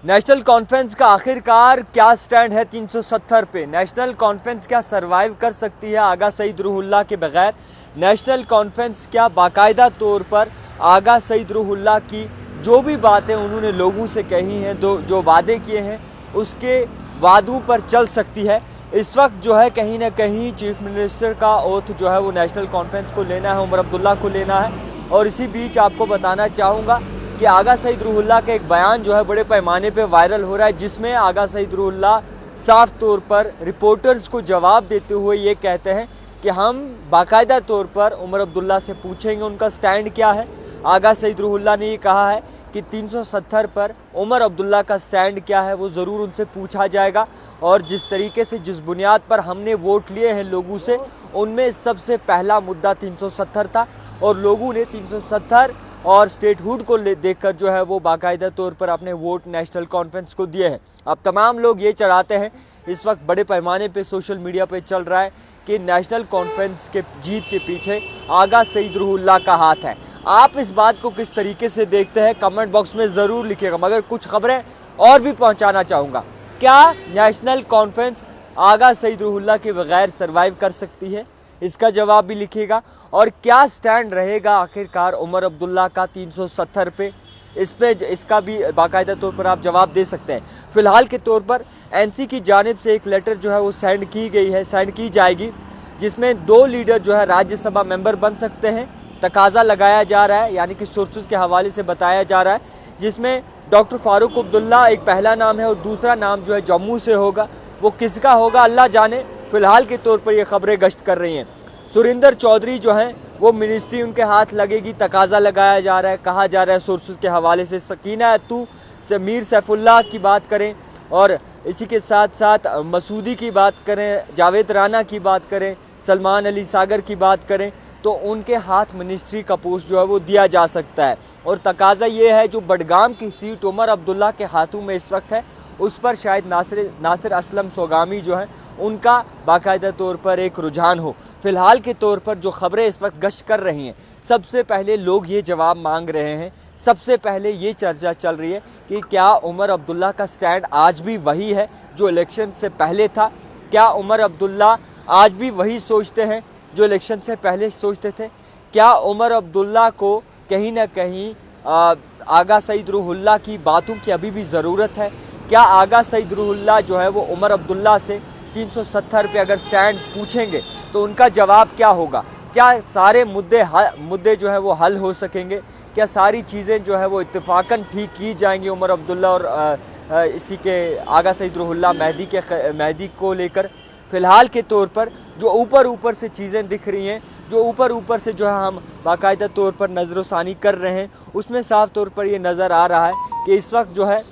National conference का आखिरकार क्या स्टैंड है 370 पे? नेशनल कॉन्फ्रेंस क्या सरवाइव कर सकती है आगा सईद रूहुल्लाह के बगैर? नेशनल कॉन्फ्रेंस क्या बाकायदा तौर पर आगा सईद रूहुल्लाह की जो भी बातें उन्होंने लोगों से कही हैं, जो वादे किए हैं, उसके वादों पर चल सकती है? इस वक्त जो है कहीं ना कहीं चीफ मिनिस्टर का ओथ जो है वो नेशनल कॉन्फ्रेंस को लेना है, उमर अब्दुल्ला को लेना है। और इसी बीच आपको बताना चाहूँगा कि आगा सईद रूहुल्लाह का एक बयान जो है बड़े पैमाने पे वायरल हो रहा है, जिसमें आगा सईद रूहुल्लाह साफ तौर पर रिपोर्टर्स को जवाब देते हुए ये कहते हैं कि हम बाकायदा तौर पर उमर अब्दुल्ला से पूछेंगे उनका स्टैंड क्या है। आगा सईद रूहुल्लाह ने ये कहा है कि 370 पर उमर अब्दुल्ला का स्टैंड क्या है वो ज़रूर उनसे पूछा जाएगा। और जिस तरीके से जिस बुनियाद पर हमने वोट लिए हैं लोगों से, उनमें सबसे पहला मुद्दा 370 था और लोगों ने 370 और स्टेटहुड को देखकर जो है वो बाकायदा तौर पर अपने वोट नेशनल कॉन्फ्रेंस को दिए हैं। अब तमाम लोग ये चढ़ाते हैं, इस वक्त बड़े पैमाने पे सोशल मीडिया पे चल रहा है कि नेशनल कॉन्फ्रेंस के जीत के पीछे आगा सईद रूहुल्लाह का हाथ है। आप इस बात को किस तरीके से देखते हैं कमेंट बॉक्स में ज़रूर लिखिएगा। मगर कुछ खबरें और भी पहुँचाना चाहूँगा। क्या नेशनल कॉन्फ्रेंस आगा सईद रूहुल्लाह के बगैर सर्वाइव कर सकती है? इसका जवाब भी लिखिएगा। और क्या स्टैंड रहेगा आखिरकार उमर अब्दुल्ला का 370 पे? इसका भी बाकायदा तौर पर आप जवाब दे सकते हैं। फ़िलहाल के तौर पर एनसी की जानिब से एक लेटर जो है वो सेंड की जाएगी, जिसमें 2 लीडर जो है राज्यसभा मेंबर बन सकते हैं। तकाजा लगाया जा रहा है, यानी कि सोर्सेज के हवाले से बताया जा रहा है, जिसमें डॉक्टर फारूक अब्दुल्ला एक पहला नाम है और दूसरा नाम जो है जम्मू से होगा। वो किसका होगा अल्लाह जाने। फ़िलहाल के तौर पर ये खबरें गश्त कर रही हैं। सुरिंदर चौधरी जो हैं वो मिनिस्ट्री उनके हाथ लगेगी, तकाजा लगाया जा रहा है। कहा जा रहा है सोर्सेज के हवाले से सकीना अत्तू से मीर सैफुल्लाह की बात करें और इसी के साथ साथ मसूदी की बात करें, जावेद राना की बात करें, सलमान अली सागर की बात करें, तो उनके हाथ मिनिस्ट्री का पोस्ट जो है वो दिया जा सकता है। और तकाजा ये है जो बडगाम की सीट उमर अब्दुल्ला के हाथों में इस वक्त है, उस पर शायद नासिर असलम सोगामी जो है उनका बाकायदा तौर पर एक रुझान हो। फ़िलहाल के तौर पर जो खबरें इस वक्त गश्त कर रही हैं, सबसे पहले लोग ये जवाब मांग रहे हैं, सबसे पहले ये चर्चा चल रही है कि क्या उमर अब्दुल्ला का स्टैंड आज भी वही है जो इलेक्शन से पहले था? क्या उमर अब्दुल्ला आज भी वही सोचते हैं जो इलेक्शन से पहले सोचते थे? क्या उमर अब्दुल्ला को कहीं ना कहीं आगा सईद रूहुल्लाह की बातों की अभी भी ज़रूरत है? क्या आगा सईद रूहुल्लाह जो है वो उमर अब्दुल्ला से 370 पे अगर स्टैंड पूछेंगे तो उनका जवाब क्या होगा? क्या सारे मुद्दे जो है वो हल हो सकेंगे? क्या सारी चीज़ें जो है वो इत्तेफाकन ठीक की जाएंगी उमर अब्दुल्ला और इसी के आगा सईद रूहुल्लाह मेहदी को लेकर? फ़िलहाल के तौर पर जो ऊपर से चीज़ें दिख रही हैं, जो ऊपर से जो है हम बाकायदा तौर पर नज़रसानी कर रहे हैं, उसमें साफ़ तौर पर ये नज़र आ रहा है कि इस वक्त जो है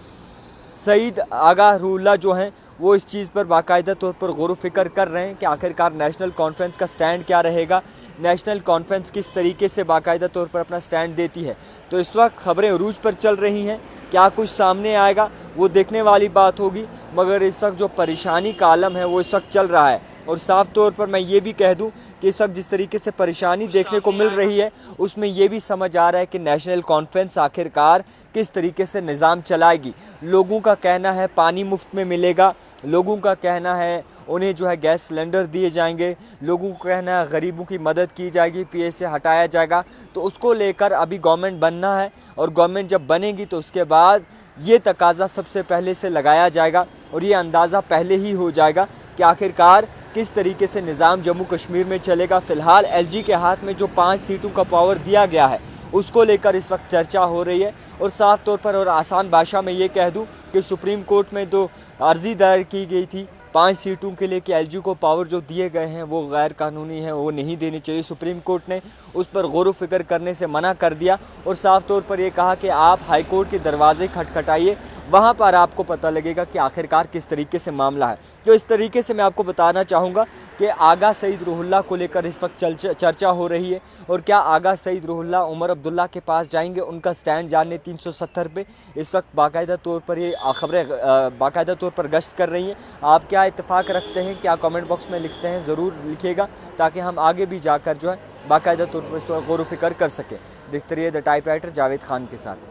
सईद आगा रूहुल्लाह जो हैं वो इस चीज़ पर बाकायदा तौर पर गौर फ़िक्र कर रहे हैं कि आखिरकार नेशनल कॉन्फ्रेंस का स्टैंड क्या रहेगा, नेशनल कॉन्फ्रेंस किस तरीके से बाकायदा तौर पर अपना स्टैंड देती है। तो इस वक्त खबरें उरूज पर चल रही हैं, क्या कुछ सामने आएगा वो देखने वाली बात होगी। मगर इस वक्त जो परेशानी का आलम है वो इस वक्त चल रहा है। और साफ़ तौर पर मैं ये भी कह दूं कि इस वक्त जिस तरीके से परेशानी देखने को मिल रही है, उसमें ये भी समझ आ रहा है कि नेशनल कॉन्फ्रेंस आखिरकार किस तरीके से निज़ाम चलाएगी। लोगों का कहना है पानी मुफ्त में मिलेगा, लोगों का कहना है उन्हें जो है गैस सिलेंडर दिए जाएंगे, लोगों का कहना है गरीबों की मदद की जाएगी, पीए से हटाया जाएगा। तो उसको लेकर अभी गवर्नमेंट बनना है और गवर्नमेंट जब बनेगी तो उसके बाद ये तकाजा सबसे पहले से लगाया जाएगा और ये अंदाज़ा पहले ही हो जाएगा कि आखिरकार किस तरीके से निज़ाम जम्मू कश्मीर में चलेगा। फ़िलहाल एलजी के हाथ में जो 5 सीटों का पावर दिया गया है उसको लेकर इस वक्त चर्चा हो रही है। और साफ़ तौर पर और आसान भाषा में ये कह दूं कि सुप्रीम कोर्ट में जो अर्ज़ी दायर की गई थी 5 सीटों के लिए कि एलजी को पावर जो दिए गए हैं वो गैर कानूनी हैं, वो नहीं देनी चाहिए, सुप्रीम कोर्ट ने उस पर गौर व फिक्र करने से मना कर दिया और साफ़ तौर पर ये कहा कि आप हाई कोर्ट के दरवाजे खटखटाइए, वहाँ पर आपको पता लगेगा कि आखिरकार किस तरीके से मामला है। तो इस तरीके से मैं आपको बताना चाहूँगा कि आगा सईद रूहुल्लाह को लेकर इस वक्त चर्चा हो रही है। और क्या आगा सईद रूहुल्लाह उमर अब्दुल्ला के पास जाएंगे उनका स्टैंड जानने 370 पे? इस वक्त बाकायदा तौर पर ये खबरें बाकायदा तौर पर गश्त कर रही हैं। आप क्या इत्तेफाक रखते हैं? क्या कमेंट बॉक्स में लिखते हैं ज़रूर लिखिएगा, ताकि हम आगे भी जाकर जो है बाकायदा तौर पर इस पर गौर व फिक्र कर सकें। देखते रहिए द टाइपराइटर जावेद खान के साथ।